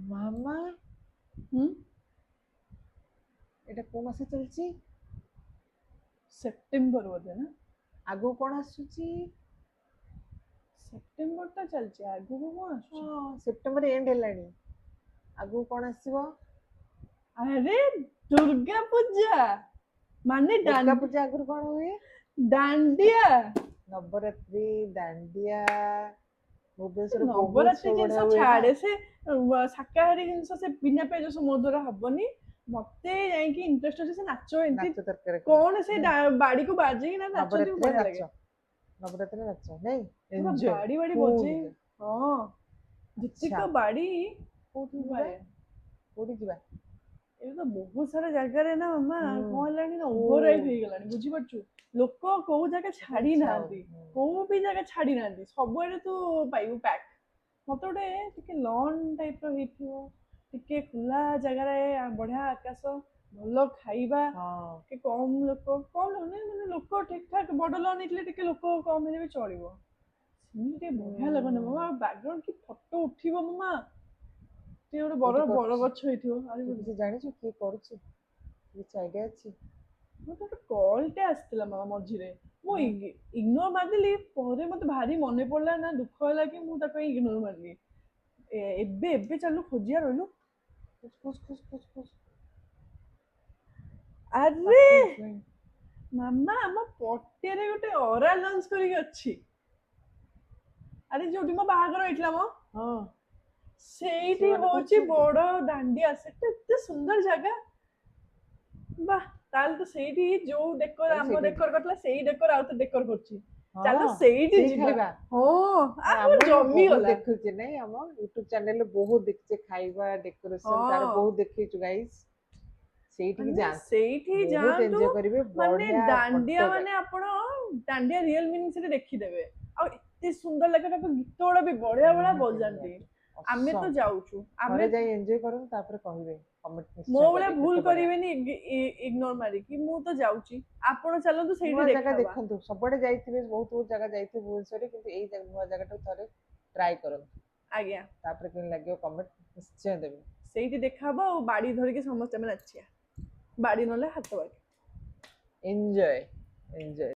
ମାମା এটা কোন মাসে চলছি? ସେପ୍ଟେମ୍ବର ବୋଧେ ନା? ଆଗକୁ କଣ ଆସୁଛି? ସେପ୍ଟେମ୍ବରଟା ଚାଲିଛି, ଆଗକୁ କଣ ଆସୁଛି? ହଁ ସେପ୍ଟେମ୍ବର ଏଣ୍ଡ ହେଲାଣି, ଆଗକୁ କଣ ଆସିବ? ଆରେ ଦୁର୍ଗା ପୂଜା, ମାନେ ଦୁର୍ଗା ପୂଜା ଆଗରୁ କଣ ହୁଏ? ଦାଣ୍ଡିଆ। ନବରାତ୍ରି, ଦାଣ୍ଡିଆ, ଭୁବନେଶ୍ୱରରେ ବହୁତ ନବରାତ୍ରି ସବୁ ଜିନିଷ ବଢିଆ ହୁଏ ନା। ଛାଡେ, ସେ ଶାକାହାରୀ ଜିନିଷ, ସେ ବିନା ପିଆଜ ରସୁଣ ମୋ ଦ୍ୱାରା ହବନି। ମତେ ଯାଇକି ଇଣ୍ଟରେଷ୍ଟ ଅଛି ସେ ନାଚ, ଏମିତି ନାଚ ତରକାରୀ କଣ ସେ ବାଡିକୁ ବାଜେଇକି ନା ନାଚନ୍ତି, ନବରାତ୍ରିରେ ବଢିଆ ନାଚ, ଲାଗେ। ନବରାତ୍ରିରେ ନାଚ ନାଇଁ, ପୁରା ଏଞ୍ଜୟ ବାଡି ବାଡି ଫୁଲ। ବଜେଇ, ହଁ ଯେତିକ ବାଡି। କୋଉଠି ଯିବା? କୋଉଠି ଯିବା? ଏବେ ତ ବହୁତ ସାରା ଜାଗାରେ ନା ମାମା, କଣ ହେଲାଣି ନା ହୁଁ। ଓଭର ରାଇଡ୍ ହେଇଗଲାଣି, ବୁଝିପାରୁଛୁ? ଲୋକ କୋଉ ଜାଗା ଛାଡି ଇଚ୍ଛା ନାହାନ୍ତି, ହଉନି। କୋଉ ବି ଜାଗା ଛାଡି ନାହାନ୍ତି, ସବୁଆଡେ ତୁ ପାଇବୁ ପ୍ୟାକ୍। ମତେ ଗୋଟେ ଟିକେ ଲନ୍ ଟାଇପ ର ହେଇଥିବ, ଟିକେ ଖୋଲା ଜାଗାରେ, ବଢିଆ ଆକାଶ, ଭଲ ଖାଇବା, ହଁ ଟିକେ କମ ଲୋକ, କମ ମାନେ ଲୋକ ଠିକ ଠାକ, ବଡ ଲନ୍ ହେଇଥିଲେ ଟିକେ ଲୋକ କମ ହେଲେ ବି ଚଳିବ। ସେମିତି ଟିକେ ବଢିଆ ଲାଗନ୍ତା ମାମା, ବ୍ୟାକଗ୍ରାଉଣ୍ଡ କି ଫଟୋ ଉଠିବ ମାମା, ଟିକେ ଗୋଟେ ବଡ ବର ଗଛ ହେଇଥିବ। ତୁ କିଛି ଜାଣିଛୁ କିଏ କରୁଛି? କିଛି ଆଇଡିଆ ଅଛି? ମତେ ଗୋଟେ କଲଟେ ଆସିଥିଲା ମାମା ମଝିରେ, ମୁଁ ଇଗ୍ନୋର ମାରିଦେଲି, ପରେ ମତେ ଭାରି ମନେ ପଡିଲା ନା, ଦୁଃଖ ହେଲା କି ମୁଁ ତାକୁ ଇଗ୍ନୋର ମାରିଲି। ଏବେ ଏବେ ଚାଲୁ ଖୋଜିବା, ରହିଲୁ। ଆରେ ମାମା, ଆମ ପଟିଆରେ ଗୋଟେ ଅରା ଲଞ୍ଚ କରିକି ଅଛି। ଆରେ ଯୋଉଠି ମୋ ବାହାଘର ହେଇଥିଲା ମ, ସେଇଠି ହଉଛି ବଡ ଦାଣ୍ଡିଆ, ସେଟା ଏତେ ସୁନ୍ଦର ଜାଗା। ବାଃ, ତାହେଲେ ତ ସେଇଠି ଯୋଉ ଡେକୋର ଆମ ଡେକୋର କରିଥିଲା, ସେଇ ଡେକୋର ଆଉ ତ ଡେକୋର କରୁଛି। ଚାଲ ସେଇଠି ଯିବା। ହଁ, ଜମିଗଲା। ଦେଖୁଛି ନାଇଁ, ଆମ ୟୁଟ୍ୟୁବ ଚ୍ୟାନେଲରେ ବହୁତ ଦେଖିଛେ, ଖାଇବା ଡେକୋରେସନ ତାର ବହୁତ ଦେଖିଛୁ ଗାଇସ୍। ସେଇଠିକି ଯାଆନ୍ତୁ, ସେଇଠି ବହୁତ ଯାଆନ୍ତୁ, ଏନ୍ଜୟ କରିବେ, ମାନେ ବଢିଆ ଦାଣ୍ଡିଆ, ଫଟୋ। ମାନେ ଆପଣ ଦାଣ୍ଡିଆ ରିଅଲ ମିନିଂ ସେଠି ଦେଖିଦେବେ। ଆଉ ଏତେ ସୁନ୍ଦର ଲାଗେ, ତାକୁ ଗୀତ ଗୁଡା ବି ବଢିଆ ବଢିଆ ବଜାନ୍ତି। ଆମେ ତ ଯାଉଛୁ, ଆମେ ଯାଇ ଏନ୍ଜୟ କରନ୍ତୁ, ତାପରେ କହିବେ କମେଣ୍ଟ ମୋ ନିଶ୍ଚୟ ଭଳିଆ କରିବେ ଭୁଲ କେତେ ବଢିଆ। କରିବେନି ଇଗ୍ନୋର ମାରିକି। ମୁଁ ତ ଯାଉଛି, ଆପଣ ଚାଲନ୍ତୁ ସେଇଠି ନୂଆ ଜାଗା ଦେଖାବା। ଦେଖନ୍ତୁ, ସବୁଆଡେ ଯାଇଥିବେ, ବହୁତ ବହୁତ ଜାଗା ଯାଇଥିବେ ଭୁବନେଶ୍ୱରରେ, କିନ୍ତୁ ଏଇ ନୂଆ ଜାଗାଟାକୁ ଥରେ ଟ୍ରାଏ କରନ୍ତୁ। ଆଜ୍ଞା, ତାପରେ କେମିତି ଲାଗିବ କମେଣ୍ଟ ନିଶ୍ଚୟ ଦେବେ। ସେଇଠି ଦେଖାହବ, ଆଉ ବାଡି ଧରିକି ସମସ୍ତେ ଆମେ ନାଚିବା, ବାଡି ନହେଲେ ହାତ ବାଡି। Enjoy enjoy.